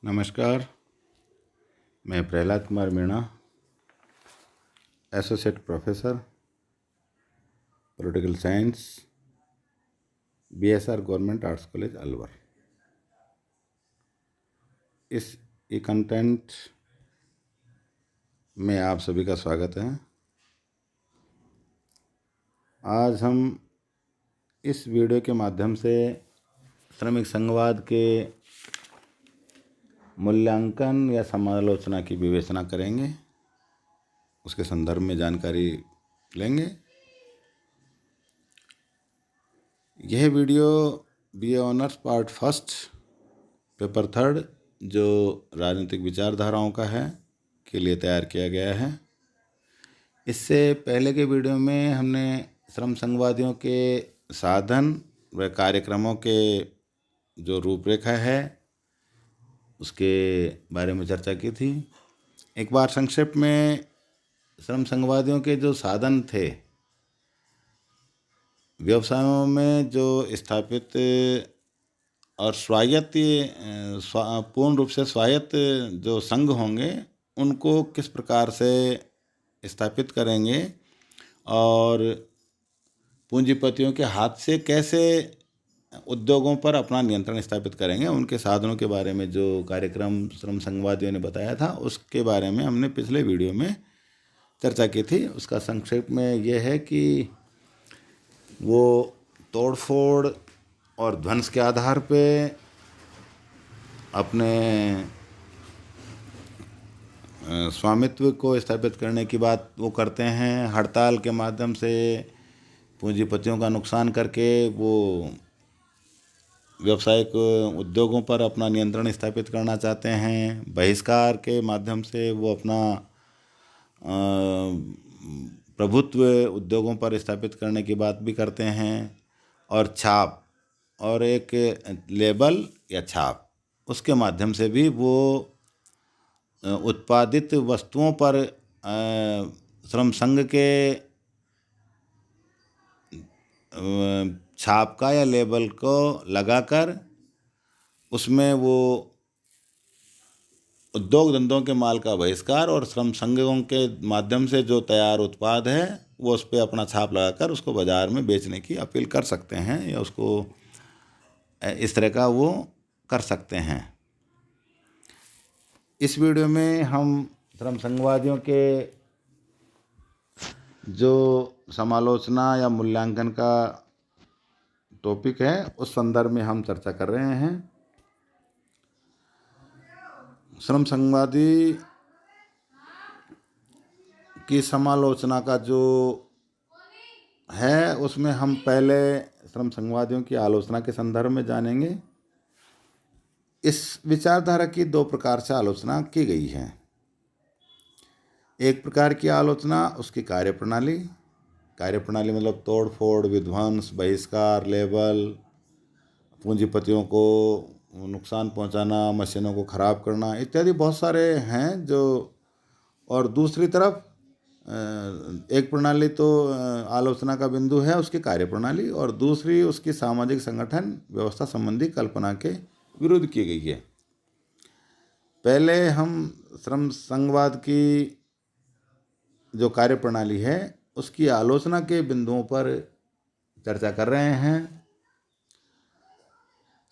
नमस्कार। मैं Prahlad Kumar Meena, associate professor political science, BSR government arts college Alwar. इस ई कंटेंट में आप सभी का स्वागत है। आज हम इस वीडियो के माध्यम से श्रमिक संघवाद के मूल्यांकन या समालोचना की विवेचना करेंगे, उसके संदर्भ में जानकारी लेंगे। यह video BA honours part first paper third जो राजनीतिक विचारधाराओं का है के लिए तैयार किया गया है। इससे पहले के वीडियो में हमने श्रम संघवादियों के साधन व कार्यक्रमों के जो रूपरेखा है उसके बारे में चर्चा की थी। एक बार संक्षेप में श्रम संघवादियों के जो साधन थे, व्यवसायों में जो स्थापित और स्वायत्त पूर्ण रूप से स्वायत्त जो संघ होंगे उनको किस प्रकार से स्थापित करेंगे और पूंजीपतियों के हाथ से कैसे उद्योगों पर अपना नियंत्रण स्थापित करेंगे, उनके साधनों के बारे में जो कार्यक्रम श्रम संघवादियों ने बताया था उसके बारे में हमने पिछले वीडियो में चर्चा की थी। उसका संक्षेप में यह है कि वो तोड़फोड़ और ध्वंस के आधार पे अपने स्वामित्व को स्थापित करने की बात वो करते हैं। हड़ताल के माध्यम से पूंजीपतियों का नुकसान करके वो व्यावसायिक उद्योगों पर अपना नियंत्रण स्थापित करना चाहते हैं। बहिष्कार के माध्यम से वो अपना प्रभुत्व उद्योगों पर स्थापित करने की बात भी करते हैं। और छाप और एक लेबल या छाप, उसके माध्यम से भी वो उत्पादित वस्तुओं पर श्रम संघ के छाप का या लेबल को लगाकर उसमें वो उद्योग धंधों के माल का बहिष्कार और श्रम संघों के माध्यम से जो तैयार उत्पाद है वो उस पर अपना छाप लगाकर उसको बाज़ार में बेचने की अपील कर सकते हैं या उसको इस तरह का वो कर सकते हैं। इस वीडियो में हम श्रम संघवादियों के जो समालोचना या मूल्यांकन का टॉपिक है उस संदर्भ में हम चर्चा कर रहे हैं। श्रम संघवादी की समालोचना का जो है उसमें हम पहले श्रम संघवादियों की आलोचना के संदर्भ में जानेंगे। इस विचारधारा की दो प्रकार से आलोचना की गई है। एक प्रकार की आलोचना उसकी कार्यप्रणाली मतलब तोड़फोड़, विध्वंस, बहिष्कार, लेबल, पूंजीपतियों को नुकसान पहुंचाना, मशीनों को ख़राब करना इत्यादि बहुत सारे हैं जो। और दूसरी तरफ एक प्रणाली तो आलोचना का बिंदु है उसकी कार्यप्रणाली, और दूसरी उसकी सामाजिक संगठन व्यवस्था संबंधी कल्पना के विरुद्ध की गई है। पहले हम श्रम संघवाद की जो कार्यप्रणाली है उसकी आलोचना के बिंदुओं पर चर्चा कर रहे हैं।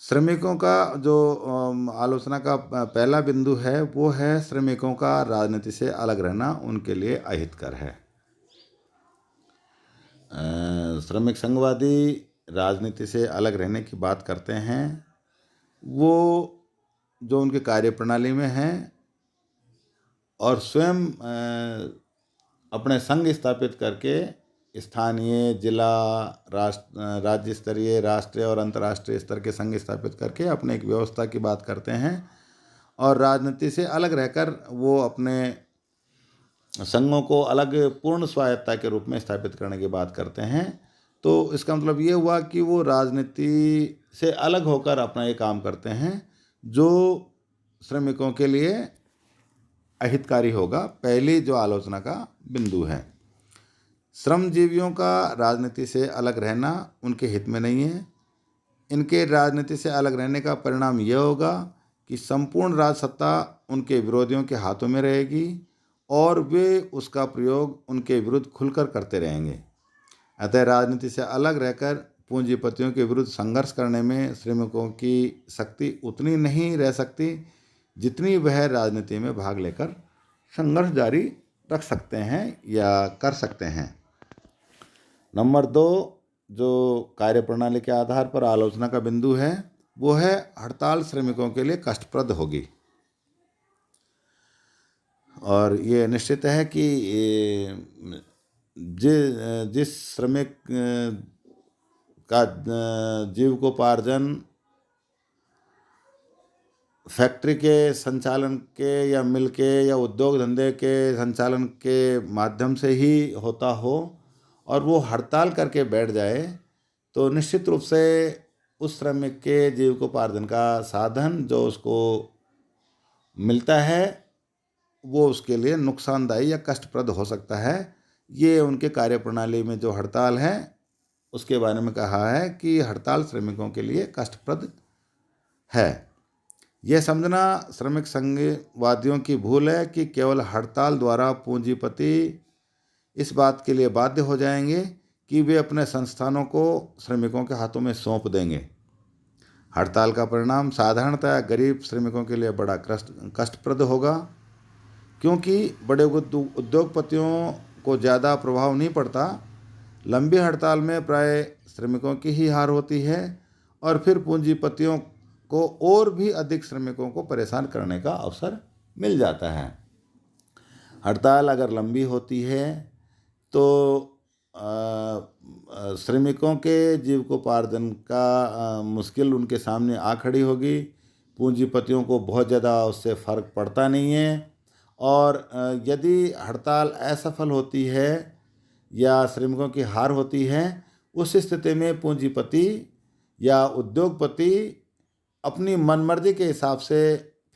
श्रमिकों का जो आलोचना का पहला बिंदु है वो है श्रमिकों का राजनीति से अलग रहना उनके लिए अहितकर है। श्रमिक संघवादी राजनीति से अलग रहने की बात करते हैं। वो जो उनके कार्यप्रणाली में है और स्वयं अपने संघ स्थापित करके स्थानीय, जिला, राज्य स्तरीय, राष्ट्रीय और अंतर्राष्ट्रीय स्तर के संघ स्थापित करके अपने एक व्यवस्था की बात करते हैं और राजनीति से अलग रहकर वो अपने संघों को अलग पूर्ण स्वायत्तता के रूप में स्थापित करने की बात करते हैं। तो इसका मतलब ये हुआ कि वो राजनीति से अलग होकर अपना ये काम करते हैं जो श्रमिकों के लिए अहितकारी होगा। पहली जो आलोचना का बिंदु है, श्रमजीवियों का राजनीति से अलग रहना उनके हित में नहीं है। इनके राजनीति से अलग रहने का परिणाम यह होगा कि संपूर्ण राजसत्ता उनके विरोधियों के हाथों में रहेगी और वे उसका प्रयोग उनके विरुद्ध खुलकर करते रहेंगे। अतः राजनीति से अलग रहकर पूंजीपतियों के विरुद्ध संघर्ष करने में श्रमिकों की शक्ति उतनी नहीं रह सकती जितनी वह राजनीति में भाग लेकर संघर्ष जारी रख सकते हैं या कर सकते हैं। नंबर 2, जो कार्यप्रणाली के आधार पर आलोचना का बिंदु है वो है हड़ताल श्रमिकों के लिए कष्टप्रद होगी। और ये निश्चित है कि जिस श्रमिक का जीविकोपार्जन फैक्ट्री के संचालन के या मिल के या उद्योग धंधे के संचालन के माध्यम से ही होता हो और वो हड़ताल करके बैठ जाए तो निश्चित रूप से उस श्रमिक के जीविकोपार्जन का साधन जो उसको मिलता है वो उसके लिए नुकसानदायी या कष्टप्रद हो सकता है। ये उनके कार्यप्रणाली में जो हड़ताल है उसके बारे में कहा है कि हड़ताल श्रमिकों के लिए कष्टप्रद है। यह समझना श्रमिक संघवादियों की भूल है कि केवल हड़ताल द्वारा पूंजीपति इस बात के लिए बाध्य हो जाएंगे कि वे अपने संस्थानों को श्रमिकों के हाथों में सौंप देंगे। हड़ताल का परिणाम साधारणतः गरीब श्रमिकों के लिए बड़ा कष्टप्रद होगा, क्योंकि बड़े उद्योगपतियों को ज़्यादा प्रभाव नहीं पड़ता। लंबी हड़ताल में प्राय श्रमिकों की ही हार होती है और फिर पूंजीपतियों को और भी अधिक श्रमिकों को परेशान करने का अवसर मिल जाता है। हड़ताल अगर लंबी होती है तो श्रमिकों के जीविकोपार्जन का मुश्किल उनके सामने आ खड़ी होगी। पूंजीपतियों को बहुत ज़्यादा उससे फ़र्क पड़ता नहीं है और यदि हड़ताल असफल होती है या श्रमिकों की हार होती है उस स्थिति में पूंजीपति या उद्योगपति अपनी मनमर्जी के हिसाब से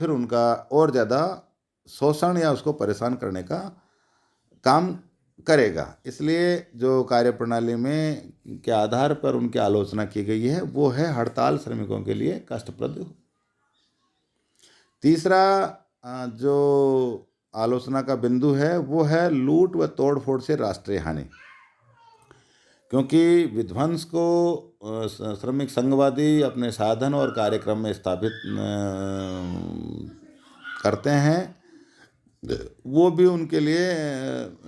फिर उनका और ज़्यादा शोषण या उसको परेशान करने का काम करेगा। इसलिए जो कार्यप्रणाली में के आधार पर उनकी आलोचना की गई है वो है हड़ताल श्रमिकों के लिए कष्टप्रद। तीसरा जो आलोचना का बिंदु है वो है लूट व तोड़फोड़ से राष्ट्रीय हानि, क्योंकि विध्वंस को श्रमिक संघवादी अपने साधन और कार्यक्रम में स्थापित करते हैं वो भी उनके लिए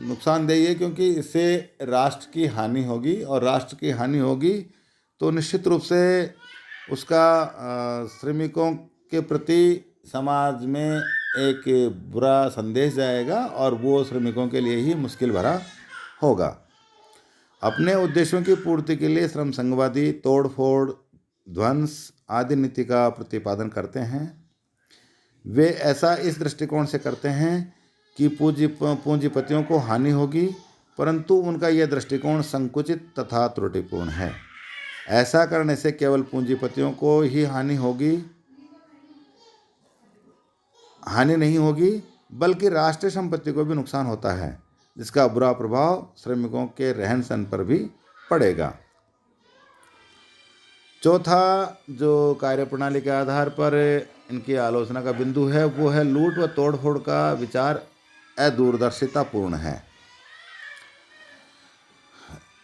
नुकसानदेही है, क्योंकि इससे राष्ट्र की हानि होगी और राष्ट्र की हानि होगी तो निश्चित रूप से उसका श्रमिकों के प्रति समाज में एक बुरा संदेश जाएगा और वो श्रमिकों के लिए ही मुश्किल भरा होगा। अपने उद्देश्यों की पूर्ति के लिए श्रम संघवादी तोड़फोड़, ध्वंस आदि नीति का प्रतिपादन करते हैं। वे ऐसा इस दृष्टिकोण से करते हैं कि पूंजीपतियों को हानि होगी, परंतु उनका यह दृष्टिकोण संकुचित तथा त्रुटिपूर्ण है। ऐसा करने से केवल पूंजीपतियों को ही हानि नहीं होगी बल्कि राष्ट्रीय संपत्ति को भी नुकसान होता है, जिसका बुरा प्रभाव श्रमिकों के रहन सहन पर भी पड़ेगा। चौथा जो कार्यप्रणाली के आधार पर इनकी आलोचना का बिंदु है वो है लूट व तोड़फोड़ का विचार अदूरदर्शितापूर्ण है।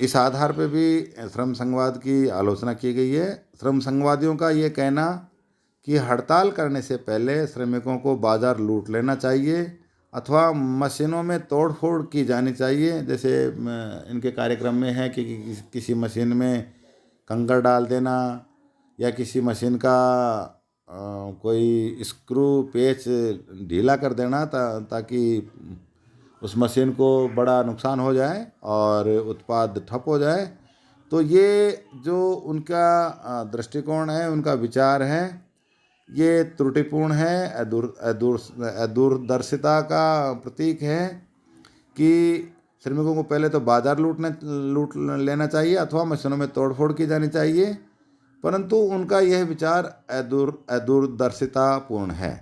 इस आधार पर भी श्रम संघवाद की आलोचना की गई है। श्रम संघवादियों का ये कहना कि हड़ताल करने से पहले श्रमिकों को बाजार लूट लेना चाहिए अथवा मशीनों में तोड़फोड़ की जानी चाहिए। जैसे इनके कार्यक्रम में है कि किसी मशीन में कंकड़ डाल देना या किसी मशीन का कोई स्क्रू पेच ढीला कर देना ताकि उस मशीन को बड़ा नुकसान हो जाए और उत्पाद ठप हो जाए। तो ये जो उनका दृष्टिकोण है, उनका विचार है, ये त्रुटिपूर्ण है, अदूरदर्शिता का प्रतीक है कि श्रमिकों को पहले तो बाजार लूट लेना चाहिए अथवा मशीनों में तोड़फोड़ की जानी चाहिए, परंतु उनका यह विचार अदूरदर्शितापूर्ण है।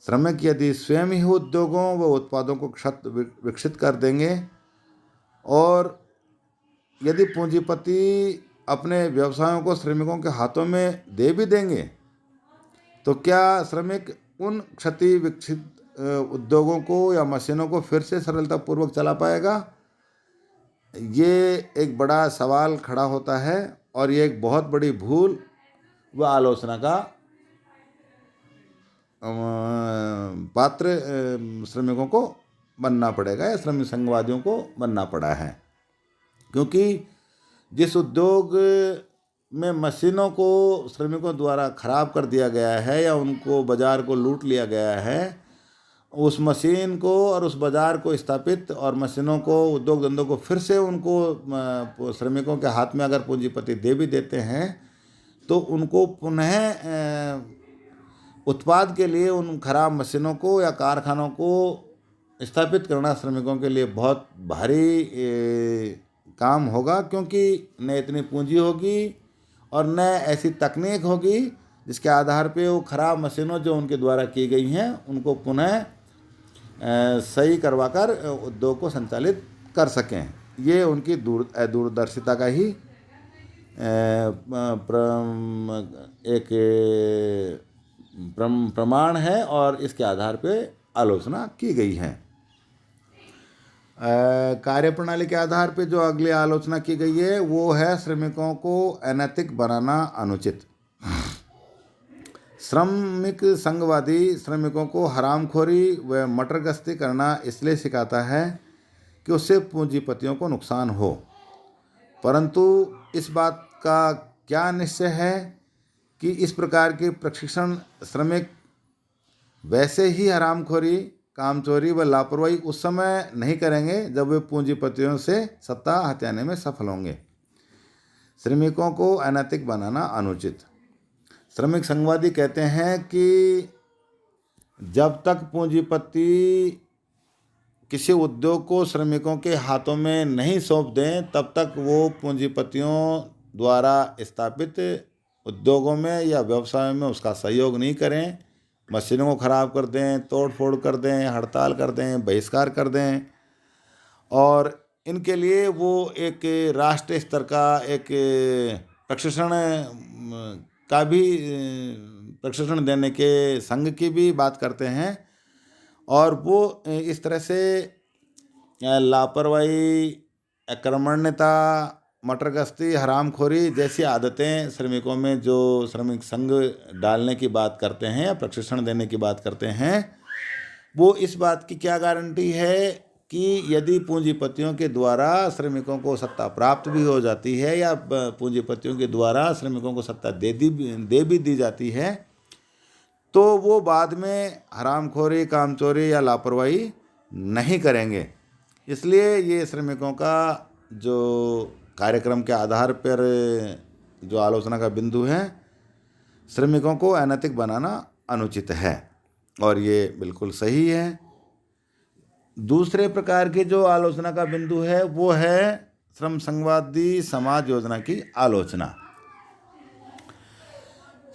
श्रमिक यदि स्वयं ही उद्योगों व उत्पादों को विकसित कर देंगे और यदि पूंजीपति अपने व्यवसायों को श्रमिकों के हाथों में दे भी देंगे तो क्या श्रमिक उन क्षति विकसित उद्योगों को या मशीनों को फिर से सरलतापूर्वक चला पाएगा? ये एक बड़ा सवाल खड़ा होता है और ये एक बहुत बड़ी भूल व आलोचना का पात्र श्रमिकों को बनना पड़ेगा या श्रमिक संघवादियों को बनना पड़ा है, क्योंकि जिस उद्योग में मशीनों को श्रमिकों द्वारा खराब कर दिया गया है या उनको बाजार को लूट लिया गया है, उस मशीन को और उस बाजार को स्थापित और मशीनों को, उद्योग धंधों को फिर से उनको श्रमिकों के हाथ में अगर पूंजीपति दे भी देते हैं तो उनको पुनः उत्पाद के लिए उन खराब मशीनों को या कारखानों को स्थापित करना श्रमिकों के लिए बहुत भारी काम होगा, क्योंकि न इतनी पूंजी होगी और न ऐसी तकनीक होगी जिसके आधार पे वो खराब मशीनों जो उनके द्वारा की गई हैं उनको पुनः सही करवाकर उद्योग को संचालित कर सकें। ये उनकी दूरदर्शिता का ही एक प्रमाण है और इसके आधार पे आलोचना की गई है। कार्यप्रणाली के आधार पे जो अगली आलोचना की गई है वो है श्रमिकों को अनैतिक बनाना अनुचित। श्रमिक संघवादी श्रमिकों को हरामखोरी व मटरगश्ती करना इसलिए सिखाता है कि उससे पूंजीपतियों को नुकसान हो, परंतु इस बात का क्या निश्चय है कि इस प्रकार के प्रशिक्षण श्रमिक वैसे ही हरामखोरी, कामचोरी व लापरवाही उस समय नहीं करेंगे जब वे पूंजीपतियों से सत्ता हथियाने में सफल होंगे। श्रमिकों को अनैतिक बनाना अनुचित। श्रमिक संघवादी कहते हैं कि जब तक पूंजीपति किसी उद्योग को श्रमिकों के हाथों में नहीं सौंप दें तब तक वो पूंजीपतियों द्वारा स्थापित उद्योगों में या व्यवसाय में उसका सहयोग नहीं करें, मशीनों को ख़राब कर दें, तोड़ फोड़ कर दें, हड़ताल कर दें, बहिष्कार कर दें, और इनके लिए वो एक राष्ट्रीय स्तर का एक प्रशिक्षण का भी प्रशिक्षण देने के संघ की भी बात करते हैं, और वो इस तरह से लापरवाही, अकर्मण्यता, मटरगश्ती, हरामखोरी जैसी आदतें श्रमिकों में जो श्रमिक संघ डालने की बात करते हैं या प्रशिक्षण देने की बात करते हैं, वो इस बात की क्या गारंटी है कि यदि पूंजीपतियों के द्वारा श्रमिकों को सत्ता प्राप्त भी हो जाती है या पूंजीपतियों के द्वारा श्रमिकों को सत्ता दे भी दी जाती है तो वो बाद में हरामखोरी, कामचोरी या लापरवाही नहीं करेंगे। इसलिए ये श्रमिकों का जो कार्यक्रम के आधार पर जो आलोचना का बिंदु है, श्रमिकों को अनैतिक बनाना अनुचित है और ये बिल्कुल सही है। दूसरे प्रकार की जो आलोचना का बिंदु है वो है श्रम संघवादी समाज योजना की आलोचना।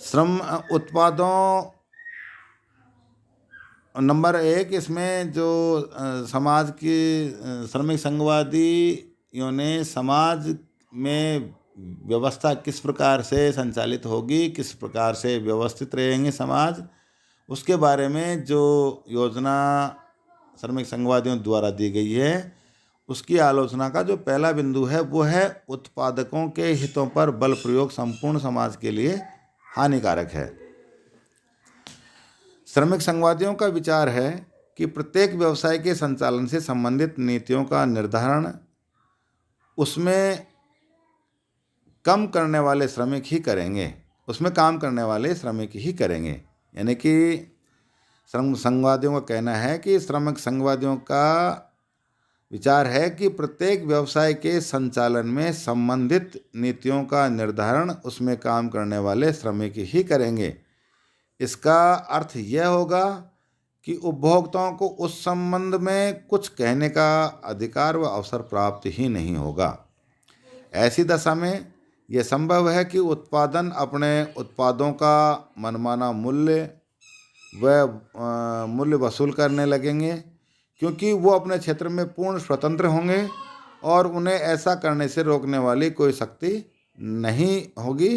श्रम उत्पादों नंबर 1, इसमें जो समाज की श्रमिक संघवादियों ने समाज में व्यवस्था किस प्रकार से संचालित होगी, किस प्रकार से व्यवस्थित रहेंगे समाज, उसके बारे में जो योजना श्रमिक संघवादियों द्वारा दी गई है उसकी आलोचना का जो पहला बिंदु है वो है उत्पादकों के हितों पर बल प्रयोग संपूर्ण समाज के लिए हानिकारक है। श्रमिक संघवादियों का विचार है कि प्रत्येक व्यवसाय के संचालन से संबंधित नीतियों का निर्धारण उसमें काम करने वाले श्रमिक ही करेंगे। यानी कि श्रम संघवादियों का कहना है कि श्रमिक संघवादियों का विचार है कि प्रत्येक व्यवसाय के संचालन में संबंधित नीतियों का निर्धारण उसमें काम करने वाले श्रमिक ही करेंगे। इसका अर्थ यह होगा कि उपभोक्ताओं को उस संबंध में कुछ कहने का अधिकार व अवसर प्राप्त ही नहीं होगा। ऐसी दशा में यह संभव है कि उत्पादन अपने उत्पादों का मनमाना मूल्य वसूल करने लगेंगे, क्योंकि वो अपने क्षेत्र में पूर्ण स्वतंत्र होंगे और उन्हें ऐसा करने से रोकने वाली कोई शक्ति नहीं होगी।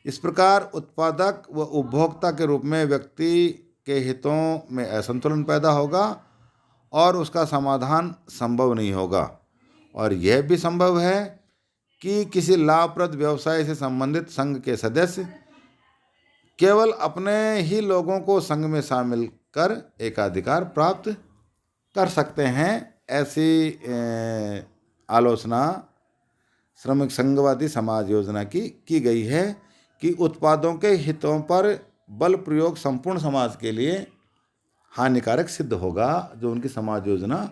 इस प्रकार उत्पादक व उपभोक्ता के रूप में व्यक्ति के हितों में असंतुलन पैदा होगा और उसका समाधान संभव नहीं होगा। और यह भी संभव है कि किसी लाभप्रद व्यवसाय से संबंधित संघ के सदस्य केवल अपने ही लोगों को संघ में शामिल कर एकाधिकार प्राप्त कर सकते हैं। ऐसी आलोचना श्रमिक संघवादी समाज योजना की गई है कि उत्पादों के हितों पर बल प्रयोग संपूर्ण समाज के लिए हानिकारक सिद्ध होगा, जो उनकी समाज योजना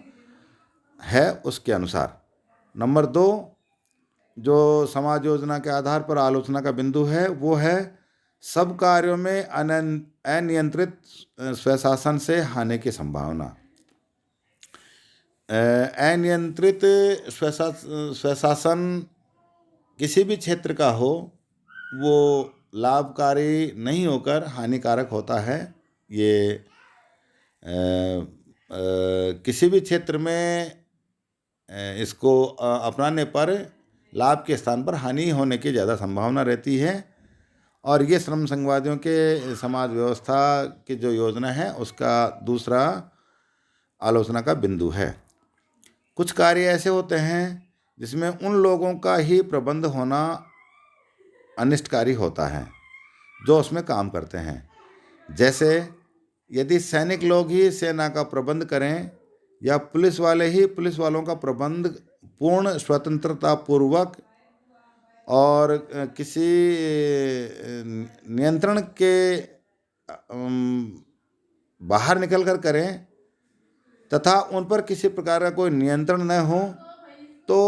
है उसके अनुसार। नंबर 2, जो समाज योजना के आधार पर आलोचना का बिंदु है वो है सब कार्यों में अनियंत्रित स्वशासन से हानि की संभावना। अनियंत्रित स्वशासन किसी भी क्षेत्र का हो वो लाभकारी नहीं होकर हानिकारक होता है। ये किसी भी क्षेत्र में इसको अपनाने पर लाभ के स्थान पर हानि होने की ज़्यादा संभावना रहती है। और ये श्रम संघवादियों के समाज व्यवस्था की जो योजना है उसका दूसरा आलोचना का बिंदु है। कुछ कार्य ऐसे होते हैं जिसमें उन लोगों का ही प्रबंध होना अनिष्टकारी होता है जो उसमें काम करते हैं। जैसे यदि सैनिक लोग ही सेना का प्रबंध करें या पुलिस वाले ही पुलिस वालों का प्रबंध पूर्ण स्वतंत्रता पूर्वक और किसी नियंत्रण के बाहर निकलकर करें तथा उन पर किसी प्रकार का कोई नियंत्रण न हो, तो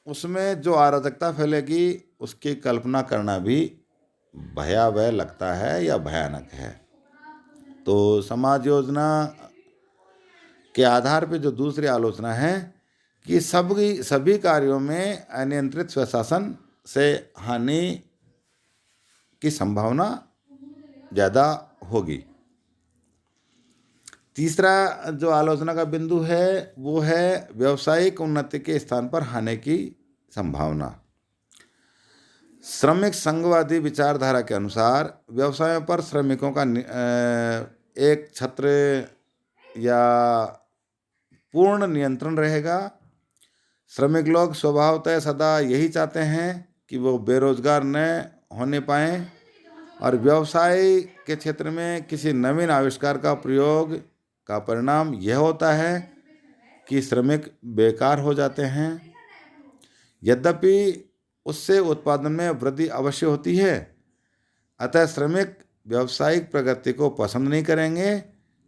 उसमें जो अराजकता फैलेगी उसकी कल्पना करना भी भयावह लगता है या भयानक है। तो समाज योजना के आधार पर जो दूसरी आलोचना है कि सभी कार्यों में अनियंत्रित स्वशासन से हानि की संभावना ज़्यादा होगी। तीसरा जो आलोचना का बिंदु है वो है व्यावसायिक उन्नति के स्थान पर हानि की संभावना। श्रमिक संघवादी विचारधारा के अनुसार व्यवसायों पर श्रमिकों का एक छत्र या पूर्ण नियंत्रण रहेगा। श्रमिक लोग स्वभावतः सदा यही चाहते हैं कि वो बेरोजगार न होने पाएं और व्यवसाय के क्षेत्र में किसी नवीन आविष्कार का प्रयोग का परिणाम यह होता है कि श्रमिक बेकार हो जाते हैं। यद्यपि उससे उत्पादन में वृद्धि अवश्य होती है, अतः श्रमिक व्यावसायिक प्रगति को पसंद नहीं करेंगे,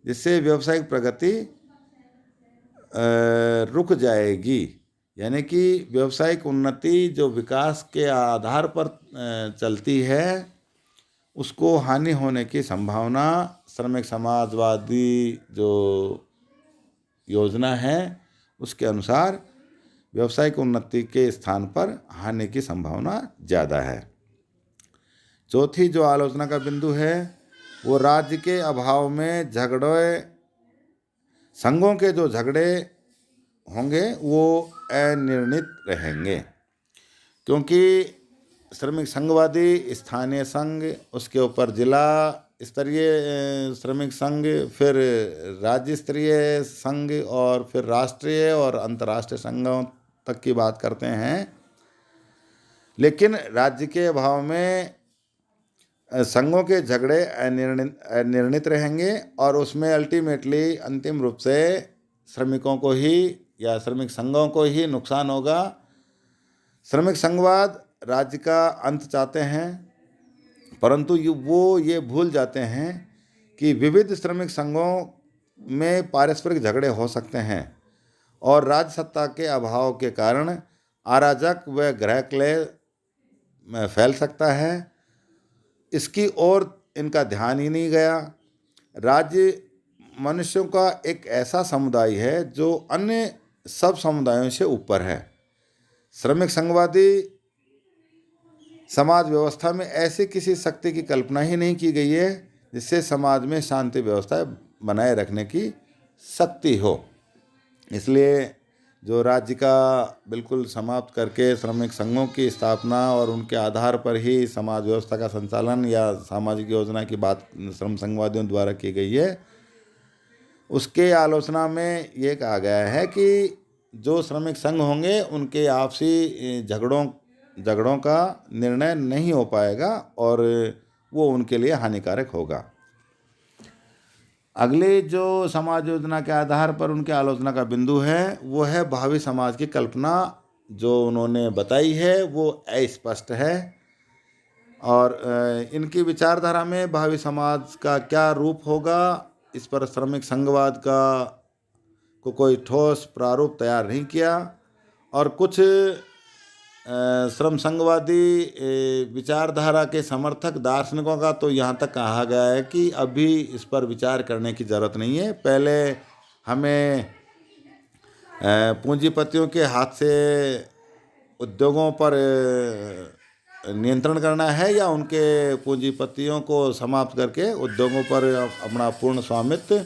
जिससे व्यावसायिक प्रगति रुक जाएगी। यानी कि व्यावसायिक उन्नति जो विकास के आधार पर चलती है उसको हानि होने की संभावना श्रमिक समाजवादी जो योजना है उसके अनुसार व्यावसायिक उन्नति के स्थान पर हानि की संभावना ज़्यादा है। चौथी जो आलोचना का बिंदु है वो राज्य के अभाव में संघों के जो झगड़े होंगे वो अनिर्णित रहेंगे, क्योंकि श्रमिक संघवादी स्थानीय संघ, उसके ऊपर जिला स्तरीय श्रमिक संघ, फिर राज्य स्तरीय संघ और फिर राष्ट्रीय और अंतर्राष्ट्रीय संघों तक की बात करते हैं। लेकिन राज्य के अभाव में संघों के झगड़े अनिर्णित रहेंगे और उसमें अल्टीमेटली अंतिम रूप से श्रमिकों को ही या श्रमिक संघों को ही नुकसान होगा। श्रमिक संघवाद राज्य का अंत चाहते हैं, परंतु वो ये भूल जाते हैं कि विविध श्रमिक संघों में पारस्परिक झगड़े हो सकते हैं और राज्य सत्ता के अभाव के कारण अराजक व गृहकलह फैल सकता है। इसकी ओर इनका ध्यान ही नहीं गया। राज्य मनुष्यों का एक ऐसा समुदाय है जो अन्य सब समुदायों से ऊपर है। श्रमिक संघवादी समाज व्यवस्था में ऐसी किसी शक्ति की कल्पना ही नहीं की गई है जिससे समाज में शांति व्यवस्था बनाए रखने की शक्ति हो। इसलिए जो राज्य का बिल्कुल समाप्त करके श्रमिक संघों की स्थापना और उनके आधार पर ही समाज व्यवस्था का संचालन या सामाजिक योजना की बात श्रम संघवादियों द्वारा की गई है, उसके आलोचना में ये कहा गया है कि जो श्रमिक संघ होंगे उनके आपसी झगड़ों का निर्णय नहीं हो पाएगा और वो उनके लिए हानिकारक होगा। अगले जो समाज योजना के आधार पर उनके आलोचना का बिंदु है वो है भावी समाज की कल्पना। जो उन्होंने बताई है वो अस्पष्ट है और इनकी विचारधारा में भावी समाज का क्या रूप होगा, इस पर श्रमिक संघवाद को कोई ठोस प्रारूप तैयार नहीं किया। और कुछ श्रम संघवादी विचारधारा के समर्थक दार्शनिकों का तो यहाँ तक कहा गया है कि अभी इस पर विचार करने की ज़रूरत नहीं है, पहले हमें पूंजीपतियों के हाथ से उद्योगों पर नियंत्रण करना है या उनके पूंजीपतियों को समाप्त करके उद्योगों पर अपना पूर्ण स्वामित्व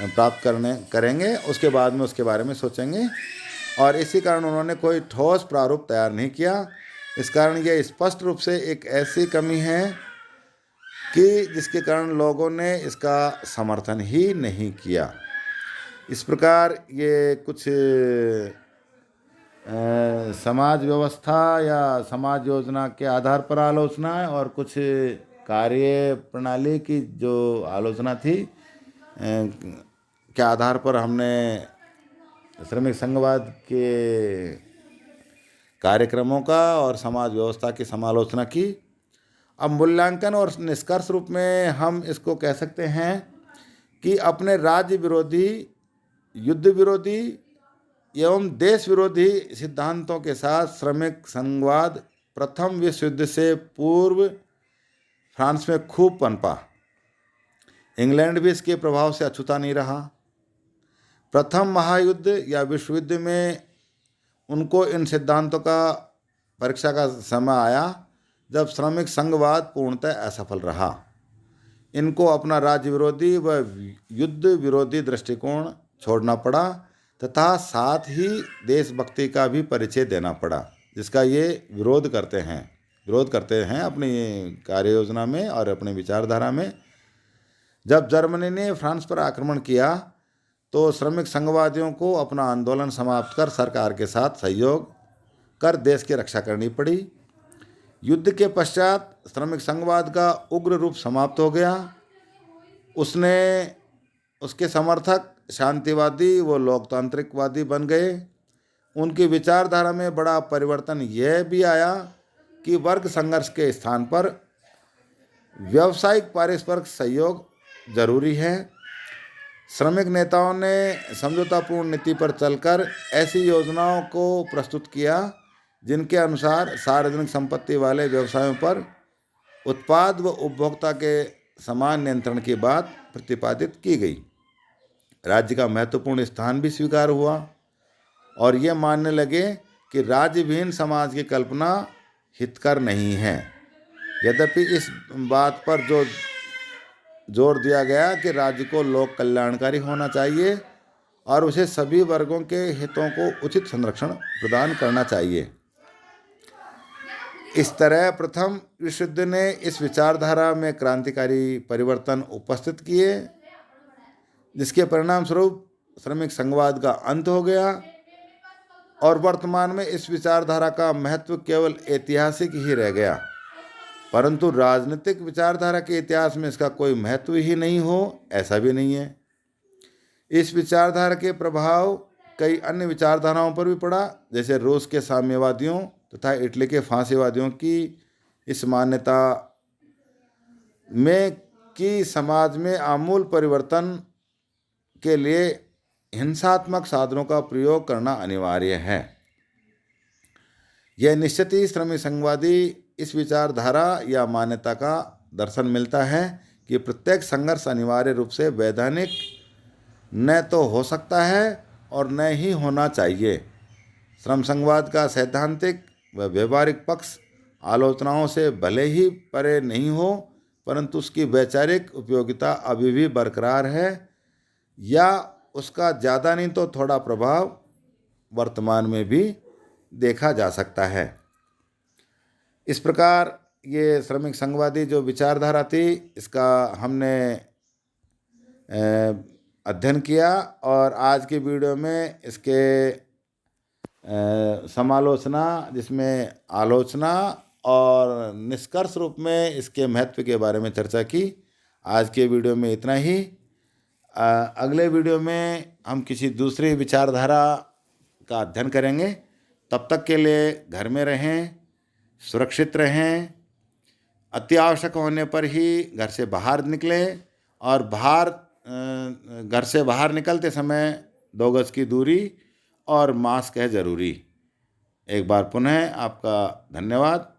प्राप्त करेंगे, उसके बाद में उसके बारे में सोचेंगे। और इसी कारण उन्होंने कोई ठोस प्रारूप तैयार नहीं किया। इस कारण यह स्पष्ट रूप से एक ऐसी कमी है कि जिसके कारण लोगों ने इसका समर्थन ही नहीं किया। इस प्रकार ये कुछ समाज व्यवस्था या समाज योजना के आधार पर आलोचना है और कुछ कार्य प्रणाली की जो आलोचना थी के आधार पर हमने श्रमिक संघवाद के कार्यक्रमों का और समाज व्यवस्था की समालोचना की। अब मूल्यांकन और निष्कर्ष रूप में हम इसको कह सकते हैं कि अपने राज्य विरोधी, युद्ध विरोधी एवं देश विरोधी सिद्धांतों के साथ श्रमिक संघवाद प्रथम विश्व युद्ध से पूर्व फ्रांस में खूब पनपा। इंग्लैंड भी इसके प्रभाव से अछूता नहीं रहा। प्रथम महायुद्ध या विश्व युद्ध में उनको इन सिद्धांतों का परीक्षा का समय आया जब श्रमिक संघवाद पूर्णतः असफल रहा। इनको अपना राज्य विरोधी व युद्ध विरोधी दृष्टिकोण छोड़ना पड़ा तथा साथ ही देशभक्ति का भी परिचय देना पड़ा, जिसका ये विरोध करते हैं अपनी कार्य योजना में और अपनी विचारधारा में। जब जर्मनी ने फ्रांस पर आक्रमण किया तो श्रमिक संघवादियों को अपना आंदोलन समाप्त कर सरकार के साथ सहयोग कर देश की रक्षा करनी पड़ी। युद्ध के पश्चात श्रमिक संघवाद का उग्र रूप समाप्त हो गया। उसके समर्थक शांतिवादी व लोकतांत्रिकवादी बन गए। उनकी विचारधारा में बड़ा परिवर्तन यह भी आया कि वर्ग संघर्ष के स्थान पर व्यावसायिक पारस्परिक सहयोग जरूरी है। श्रमिक नेताओं ने समझौतापूर्ण नीति पर चलकर ऐसी योजनाओं को प्रस्तुत किया जिनके अनुसार सार्वजनिक संपत्ति वाले व्यवसायों पर उत्पाद व उपभोक्ता के समान नियंत्रण की बात प्रतिपादित की गई। राज्य का महत्वपूर्ण स्थान भी स्वीकार हुआ और ये मानने लगे कि राज्य विहीन समाज की कल्पना हितकर नहीं है। यद्यपि इस बात पर जो जोर दिया गया कि राज्य को लोक कल्याणकारी होना चाहिए और उसे सभी वर्गों के हितों को उचित संरक्षण प्रदान करना चाहिए। इस तरह प्रथम विश्व युद्ध ने इस विचारधारा में क्रांतिकारी परिवर्तन उपस्थित किए, जिसके परिणाम स्वरूप श्रमिक संघवाद का अंत हो गया और वर्तमान में इस विचारधारा का महत्व केवल ऐतिहासिक ही रह गया, परंतु राजनीतिक विचारधारा के इतिहास में इसका कोई महत्व ही नहीं हो, ऐसा भी नहीं है। इस विचारधारा के प्रभाव कई अन्य विचारधाराओं पर भी पड़ा, जैसे रूस के साम्यवादियों तथा इटली के फांसीवादियों की इस मान्यता में कि समाज में आमूल परिवर्तन के लिए हिंसात्मक साधनों का प्रयोग करना अनिवार्य है। यह निश्चित ही श्रमिक संघवादी इस विचारधारा या मान्यता का दर्शन मिलता है कि प्रत्येक संघर्ष अनिवार्य रूप से वैधानिक न तो हो सकता है और न ही होना चाहिए। श्रम संघवाद का सैद्धांतिक व व्यवहारिक पक्ष आलोचनाओं से भले ही परे नहीं हो, परंतु उसकी वैचारिक उपयोगिता अभी भी बरकरार है या उसका ज़्यादा नहीं तो थोड़ा प्रभाव वर्तमान में भी देखा जा सकता है। इस प्रकार ये श्रमिक संघवादी जो विचारधारा थी, इसका हमने अध्ययन किया और आज की वीडियो में इसके समालोचना, जिसमें आलोचना और निष्कर्ष रूप में इसके महत्व के बारे में चर्चा की। आज के वीडियो में इतना ही। अगले वीडियो में हम किसी दूसरी विचारधारा का अध्ययन करेंगे। तब तक के लिए घर में रहें, सुरक्षित रहें, अति आवश्यक होने पर ही घर से बाहर निकलें और घर से बाहर निकलते समय 2 गज की दूरी और मास्क है ज़रूरी। एक बार पुनः आपका धन्यवाद।